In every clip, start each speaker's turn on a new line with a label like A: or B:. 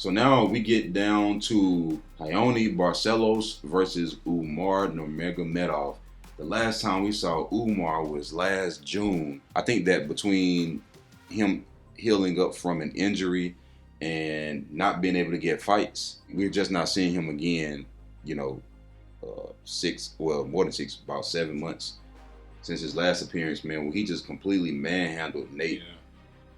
A: So now we get down to Raoni Barcelos versus Umar Nurmagomedov. The last time we saw Umar was last June. I think that between him healing up from an injury and not being able to get fights, we're just not seeing him again, more than 6, about 7 months since his last appearance, man, where he just completely manhandled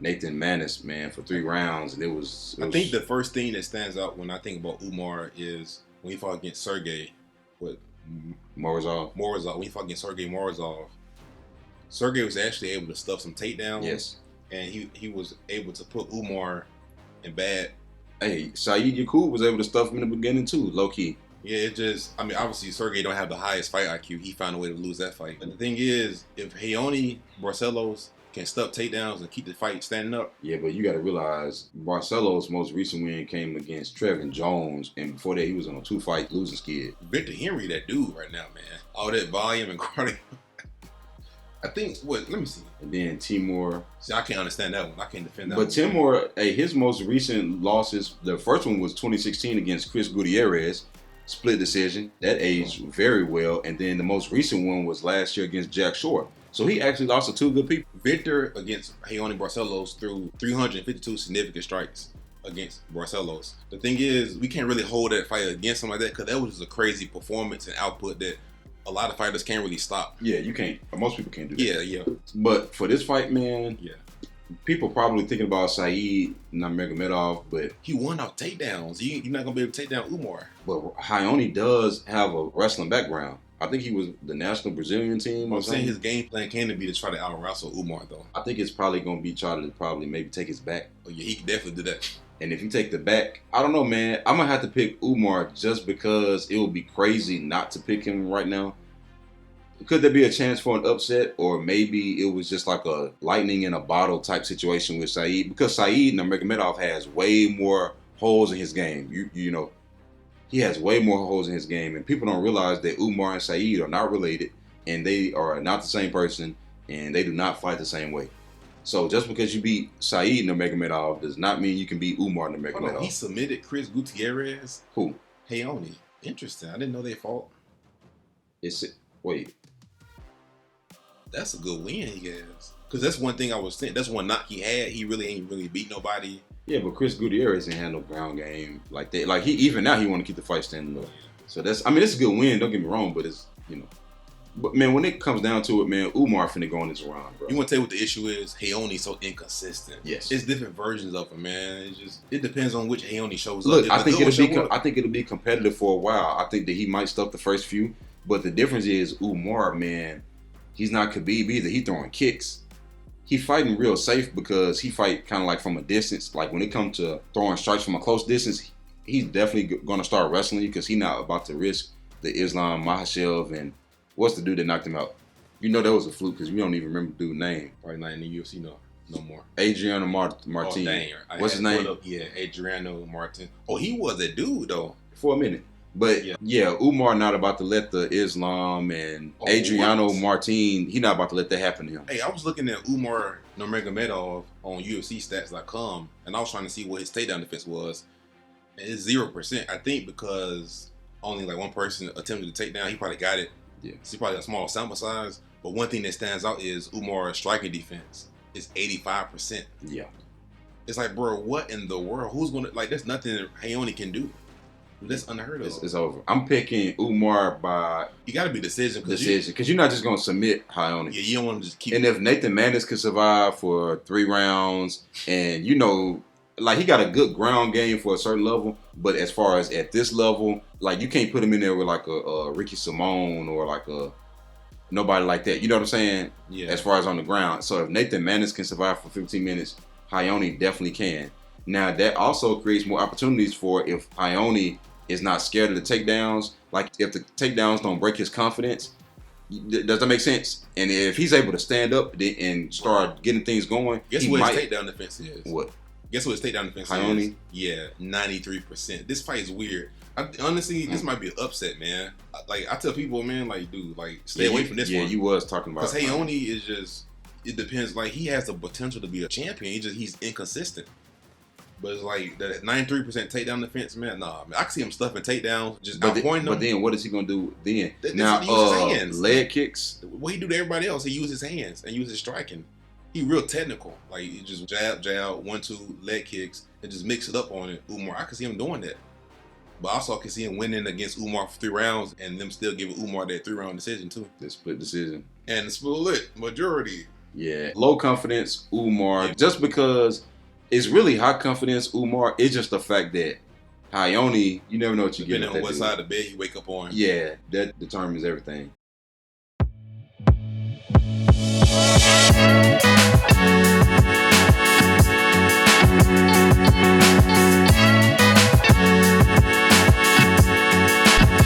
A: Nathan Manis, man, for 3 rounds. And I
B: think the first thing that stands out when I think about Umar is when he fought against Sergey
A: Morozov.
B: When he fought against Sergey Morozov, Sergey was actually able to stuff some takedowns.
A: Yes.
B: And he was able to put Umar in bad.
A: Hey, Saeed Yakub was able to stuff him in the beginning too, low key.
B: Yeah, obviously Sergey don't have the highest fight IQ. He found a way to lose that fight. But the thing is, if Raoni Barcelos can stuff takedowns and keep the fight standing up.
A: Yeah, but you got to realize Barcelos' most recent win came against Trevin Jones, and before that he was on a 2-fight losing skid.
B: Victor Henry, that dude right now, man. All that volume and cardio. I think, let me see.
A: And then Timur.
B: See, I can't understand that one. I can't defend that
A: one.
B: But
A: Timur, his most recent losses, the first one was 2016 against Chris Gutierrez, split decision. That aged very well. And then the most recent one was last year against Jack Shore. So he actually lost to 2 good people.
B: Victor against Raoni Barcelos threw 352 significant strikes against Barcelos. The thing is, we can't really hold that fight against him like that because that was just a crazy performance and output that a lot of fighters can't really stop.
A: Yeah, you can't. Most people can't do that.
B: Yeah.
A: But for this fight, man, people probably thinking about Saeed Nurmagomedov, but
B: he won off takedowns. You're not gonna be able to take down Umar.
A: But Raoni does have a wrestling background. I think he was the national Brazilian team.
B: I'm saying his game plan can be to try to out wrestle Umar though.
A: I think it's probably gonna be try to probably maybe take his back.
B: Oh yeah, he can definitely do that.
A: And if you take the back, I don't know, man. I'm gonna have to pick Umar just because it would be crazy not to pick him right now. Could there be a chance for an upset, or maybe it was just like a lightning in a bottle type situation with Saeed? Because Saeed Nurmagomedov has way more holes in his game. You know, he has way more holes in his game, and people don't realize that Umar and Saeed are not related, and they are not the same person, and they do not fight the same way. So just because you beat Saeed Nurmagomedov does not mean you can beat Umar Nurmagomedov.
B: He submitted Chris Gutierrez.
A: Who?
B: Raoni. Interesting. I didn't know they fought.
A: Wait.
B: That's a good win he has. Because that's one thing I was saying. That's one knock he had. He really ain't really beat nobody.
A: Yeah, but Chris Gutierrez ain't had no ground game like that. Like even now he want to keep the fight standing up. So it's a good win. Don't get me wrong, but it's But man, when it comes down to it, man, Umar finna go on this round, bro.
B: You want to tell you what the issue is? Raoni's so inconsistent.
A: Yes,
B: it's different versions of him, man. It depends on which Raoni shows up.
A: Look, I think it'll be competitive for a while. I think that he might stuff the first few, but the difference is Umar, man, he's not Khabib either. He throwing kicks. He fighting real safe because he fight kind of like from a distance. Like when it comes to throwing strikes from a close distance, he's definitely gonna start wrestling you because he's not about to risk the Islam Makhachev and what's the dude that knocked him out? You know that was a fluke because you don't even remember the dude's name.
B: Probably not in the UFC no more.
A: Adriano Martin.
B: Oh, dang.
A: What's his name?
B: Adriano Martin. Oh, he was a dude though.
A: For a minute. But yeah, Umar not about to let the Islam and Adriano Martin, he not about to let that happen to him.
B: Hey, I was looking at Umar Nurmagomedov on UFCstats.com and I was trying to see what his takedown defense was. And it's 0%. I think because only like one person attempted to take down, he probably got it.
A: Yeah.
B: It's probably a small sample size. But one thing that stands out is Umar's striking defense is 85%.
A: Yeah.
B: It's like, bro, what in the world? Who's going to, like, there's nothing that Raoni can do. That's unheard of.
A: It's over. I'm picking Umar by...
B: You got to be decision.
A: Because you're not just going to submit Raoni.
B: Yeah, you don't want to just keep...
A: And if Nathan Manis could survive for 3 rounds, and like he got a good ground game for a certain level, but as far as at this level, like you can't put him in there with like a Ricky Simone or like a nobody like that. You know what I'm saying?
B: Yeah.
A: As far as on the ground. So if Nathan Manis can survive for 15 minutes, Raoni definitely can. Now that also creates more opportunities for if Raoni is not scared of the takedowns. Like if the takedowns don't break his confidence, does that make sense? And if he's able to stand up and start getting things going,
B: guess what his takedown defense is?
A: What?
B: Guess what his takedown defense
A: Raoni?
B: is? Yeah, 93%. This fight is weird. Honestly, this might be an upset, man. Like I tell people, man, like dude, like stay away from this one.
A: Yeah, you was talking about.
B: Because Raoni is just, it depends. Like he has the potential to be a champion. He's inconsistent. But it's like that 93% takedown defense, man. Nah, man, I can see him stuffing takedowns, just
A: But
B: outpointing them.
A: But then what is he gonna do then?
B: Now, he uses his hands.
A: Leg kicks.
B: What he do to everybody else, he uses his hands and uses striking. He real technical. Like, he just jab, 1-2 leg kicks, and just mix it up on it. Umar, I can see him doing that. But also I can see him winning against Umar for 3 rounds and them still giving Umar that 3-round decision too.
A: The split decision.
B: And the split majority.
A: Yeah. Low confidence Umar. Just because it's really high confidence Umar. It's just the fact that Raoni, you never know what you get.
B: Depending on what side of the bed you wake up on.
A: Yeah, that determines everything.